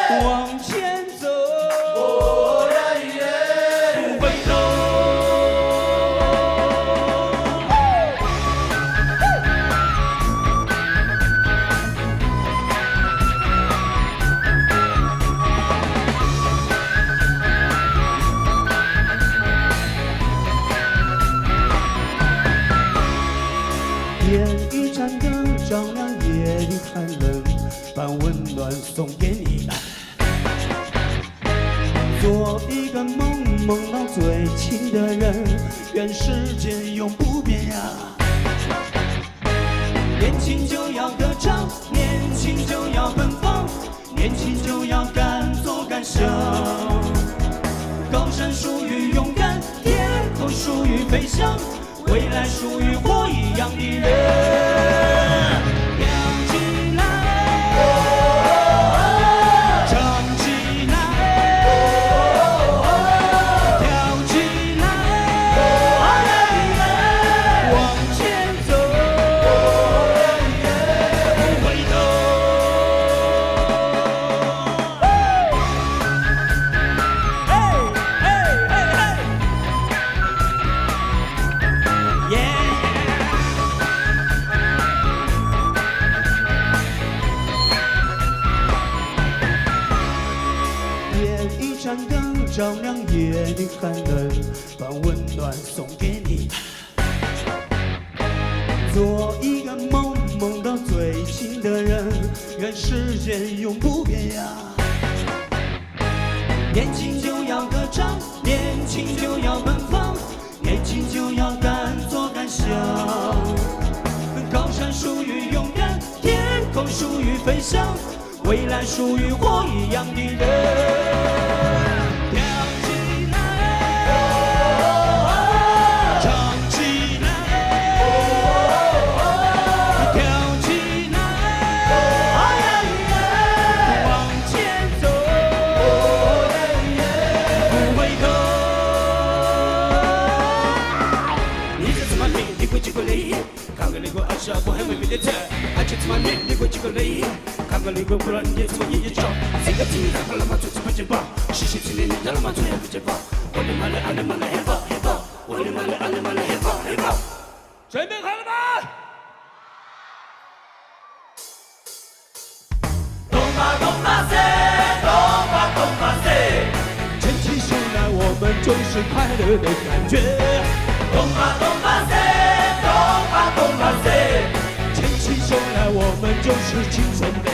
往前走，不回头。点一盏灯，照亮夜的寒冷，把温暖送给你。做一个梦，梦到最亲的人，愿世间永不变呀。年轻就要歌唱，年轻就要奔放，年轻就要敢做敢想。高山属于勇敢，天空属于飞翔。未来属于火一样的人，跳起来，唱起来，跳起来，往前走，不回头。点一盏灯，照亮夜的寒冷，把温暖送给你。做一个梦，梦到最亲的人，愿世间永不变呀。年轻就要歌唱，年轻就要奔放，年轻就要敢做敢想。高山属于勇敢，天空属于飞翔，未来属于火一样的人。跳起来，唱起来，跳起来，往前走，不回头。你这怎么命？你会几个雷？看看那个20不很美丽的车，而且怎么命？你会几个雷？看看那个不然你怎么也找？这个听看看了吗？就是不见报，谢谢今天你看了吗？从来不见报。我的妈嘞，俺的妈嘞，黑豹黑豹，我的妈嘞，俺的妈嘞，黑豹黑豹。准备好了吗？东巴东巴西，东巴东巴西，牵起手来，我们就是快乐的感觉。东巴东巴西，东巴东巴西，牵起手来，我们就是青春的